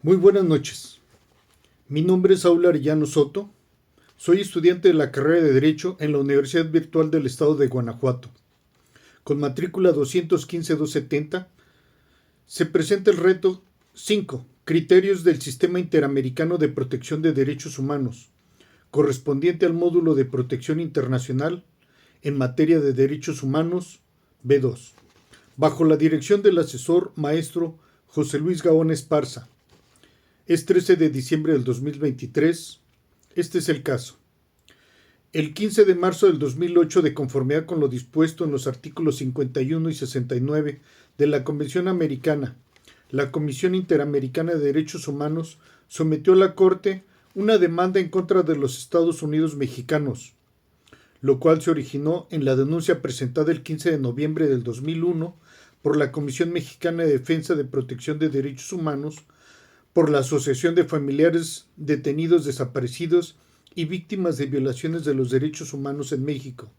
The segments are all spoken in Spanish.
Muy buenas noches. Mi nombre es Saúl Arellano Soto. Soy estudiante de la carrera de Derecho en la Universidad Virtual del Estado de Guanajuato. Con matrícula 215-270, se presenta el reto 5. Criterios del Sistema Interamericano de Protección de Derechos Humanos, correspondiente al módulo de protección internacional en materia de derechos humanos B2, bajo la dirección del asesor maestro José Luis Gaona Esparza. Es 13 de diciembre del 2023. Este es el caso. El 15 de marzo del 2008, de conformidad con lo dispuesto en los artículos 51 y 69 de la Convención Americana, la Comisión Interamericana de Derechos Humanos sometió a la Corte una demanda en contra de los Estados Unidos mexicanos, lo cual se originó en la denuncia presentada el 15 de noviembre del 2001 por la Comisión Mexicana de Defensa de Protección de Derechos Humanos, por la Asociación de Familiares Detenidos Desaparecidos y Víctimas de Violaciones de los Derechos Humanos en México.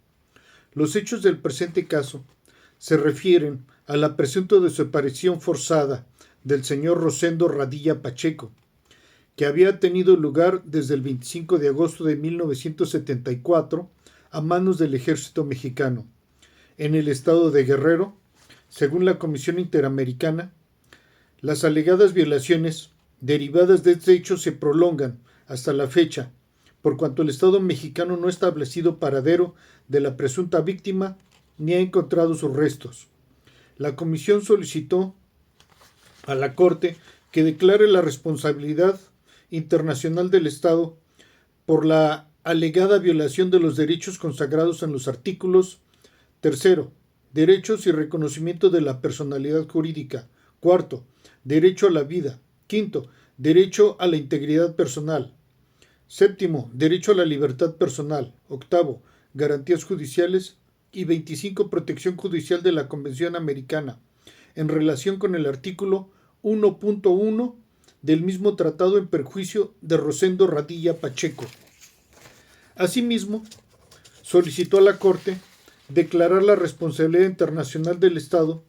Los hechos del presente caso se refieren a la presunta desaparición forzada del señor Rosendo Radilla Pacheco, que había tenido lugar desde el 25 de agosto de 1974 a manos del ejército mexicano, en el estado de Guerrero. Según la Comisión Interamericana, las alegadas violaciones derivadas de este hecho se prolongan hasta la fecha, por cuanto el Estado mexicano no ha establecido paradero de la presunta víctima ni ha encontrado sus restos. La Comisión solicitó a la Corte que declare la responsabilidad internacional del Estado por la alegada violación de los derechos consagrados en los artículos 3. Derechos y reconocimiento de la personalidad jurídica. 4. Derecho a la vida. 5. Derecho a la integridad personal. 7. Derecho a la libertad personal. 8. Garantías judiciales. Y 25. Protección judicial de la Convención Americana, en relación con el artículo 1.1 del mismo tratado en perjuicio de Rosendo Radilla Pacheco. Asimismo, solicitó a la Corte declarar la responsabilidad internacional del Estado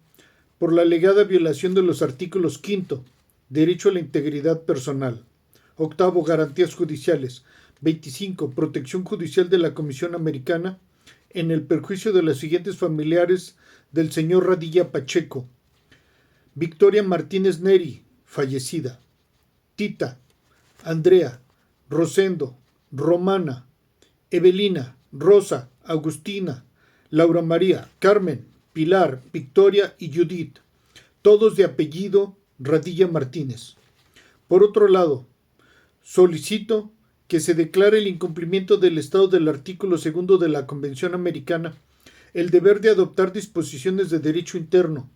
por la alegada violación de los artículos 5. Derecho a la integridad personal. 8. Garantías judiciales. 25. Protección judicial de la Comisión Americana en el perjuicio de los siguientes familiares del señor Radilla Pacheco: Victoria Martínez Neri, fallecida; Tita, Andrea, Rosendo, Romana, Evelina, Rosa, Agustina, Laura María, Carmen, Pilar, Victoria y Judith, todos de apellido Radilla Martínez. Por otro lado, solicito que se declare el incumplimiento del Estado del artículo 2 de la Convención Americana, el deber de adoptar disposiciones de derecho interno.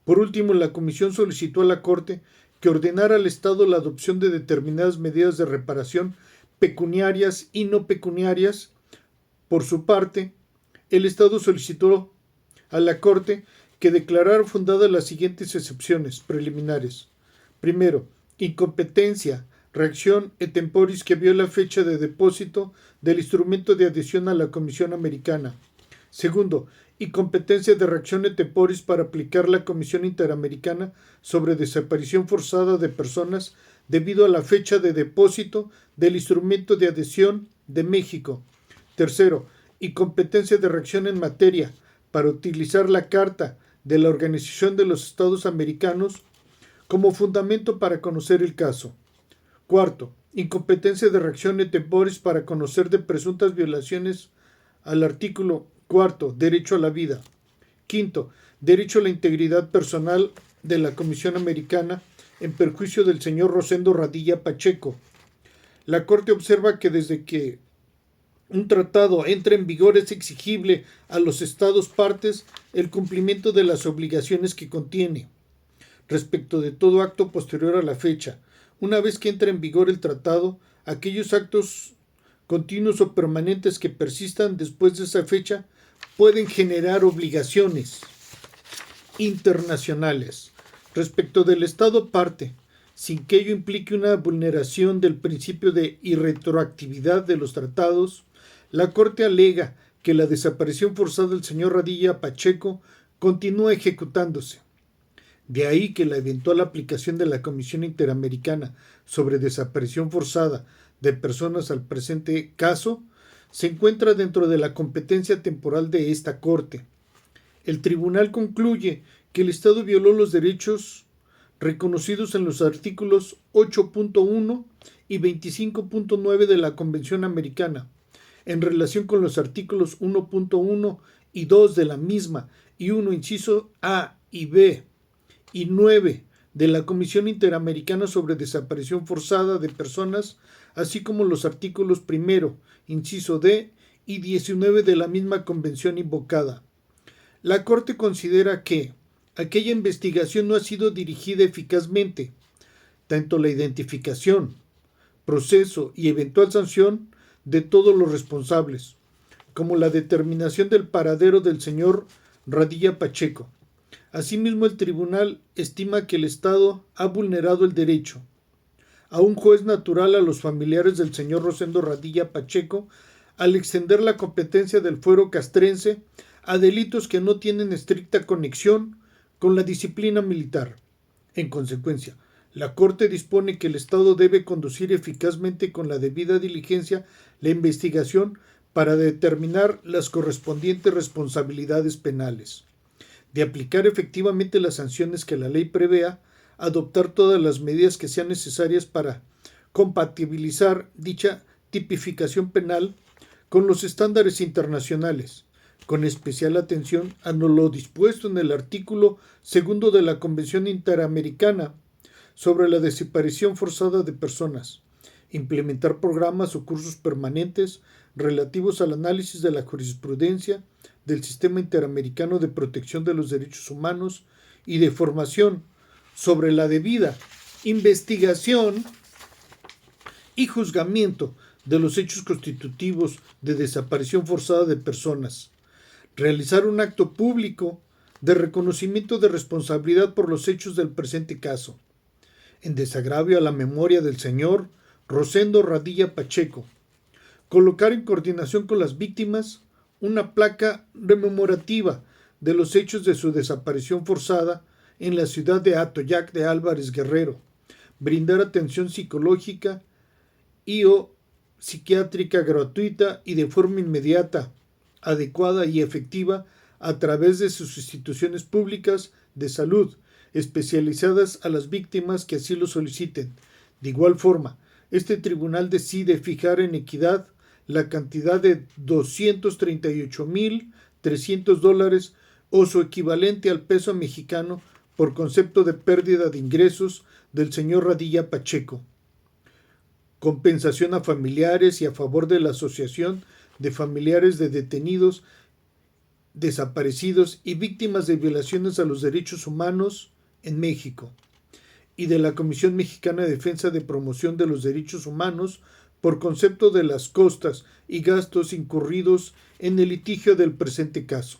Por último, la Comisión solicitó a la Corte que ordenara al Estado la adopción de determinadas medidas de reparación pecuniarias y no pecuniarias. Por su parte, el Estado solicitó a la Corte que declarara fundadas las siguientes excepciones preliminares. Primero, incompetencia, reacción et temporis que viola fecha de depósito del instrumento de adhesión a la Comisión Americana. Segundo, incompetencia de reacción et temporis para aplicar la Comisión Interamericana sobre desaparición forzada de personas debido a la fecha de depósito del instrumento de adhesión de México. Tercero, incompetencia de reacción en materia para utilizar la Carta de la Organización de los Estados Americanos como fundamento para conocer el caso. Cuarto, incompetencia de reacción et temporis para conocer de presuntas violaciones al artículo 4, derecho a la vida. Quinto, derecho a la integridad personal de la Comisión Americana en perjuicio del señor Rosendo Radilla Pacheco. La Corte observa que desde que un tratado entra en vigor es exigible a los Estados partes el cumplimiento de las obligaciones que contiene respecto de todo acto posterior a la fecha. Una vez que entra en vigor el tratado, aquellos actos continuos o permanentes que persistan después de esa fecha pueden generar obligaciones internacionales respecto del Estado parte, sin que ello implique una vulneración del principio de irretroactividad de los tratados. La Corte alega que la desaparición forzada del señor Radilla Pacheco continúa ejecutándose. De ahí que la eventual aplicación de la Comisión Interamericana sobre Desaparición Forzada de Personas al presente caso se encuentra dentro de la competencia temporal de esta Corte. El tribunal concluye que el Estado violó los derechos reconocidos en los artículos 8.1 y 25.9 de la Convención Americana, en relación con los artículos 1.1 y 2 de la misma, y 1 inciso A y B, y 9 de la Comisión Interamericana sobre Desaparición Forzada de Personas, así como los artículos 1, inciso D, y 19 de la misma convención invocada. La Corte considera que aquella investigación no ha sido dirigida eficazmente, tanto la identificación, proceso y eventual sanción de todos los responsables, como la determinación del paradero del señor Radilla Pacheco. Asimismo, el tribunal estima que el Estado ha vulnerado el derecho a un juez natural a los familiares del señor Rosendo Radilla Pacheco al extender la competencia del fuero castrense a delitos que no tienen estricta conexión con la disciplina militar. En consecuencia, la Corte dispone que el Estado debe conducir eficazmente con la debida diligencia la investigación para determinar las correspondientes responsabilidades penales, de aplicar efectivamente las sanciones que la ley prevea, adoptar todas las medidas que sean necesarias para compatibilizar dicha tipificación penal con los estándares internacionales, con especial atención a lo dispuesto en el artículo 2 de la Convención Interamericana sobre la Desaparición Forzada de Personas, implementar programas o cursos permanentes relativos al análisis de la jurisprudencia del Sistema Interamericano de Protección de los Derechos Humanos y de formación sobre la debida investigación y juzgamiento de los hechos constitutivos de desaparición forzada de personas, realizar un acto público de reconocimiento de responsabilidad por los hechos del presente caso, en desagravio a la memoria del señor Rosendo Radilla Pacheco, colocar en coordinación con las víctimas una placa rememorativa de los hechos de su desaparición forzada en la ciudad de Atoyac de Álvarez Guerrero, brindar atención psicológica y o psiquiátrica gratuita y de forma inmediata, adecuada y efectiva a través de sus instituciones públicas de salud, especializadas a las víctimas que así lo soliciten. De igual forma, este tribunal decide fijar en equidad la cantidad de $238,300 o su equivalente al peso mexicano por concepto de pérdida de ingresos del señor Radilla Pacheco. Compensación a familiares y a favor de la Asociación de Familiares de Detenidos, Desaparecidos y Víctimas de Violaciones a los Derechos Humanos en México y de la Comisión Mexicana de Defensa de Promoción de los Derechos Humanos por concepto de las costas y gastos incurridos en el litigio del presente caso.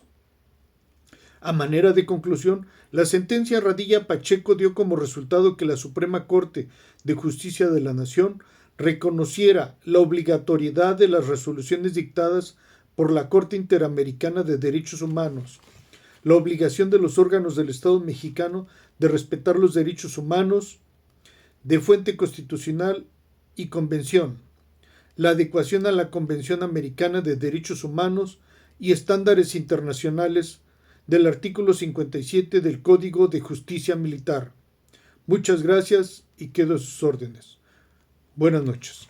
A manera de conclusión, la sentencia Radilla Pacheco dio como resultado que la Suprema Corte de Justicia de la Nación reconociera la obligatoriedad de las resoluciones dictadas por la Corte Interamericana de Derechos Humanos, la obligación de los órganos del Estado mexicano de respetar los derechos humanos de fuente constitucional y convención, la adecuación a la Convención Americana de Derechos Humanos y estándares internacionales del artículo 57 del Código de Justicia Militar. Muchas gracias y quedo a sus órdenes. Buenas noches.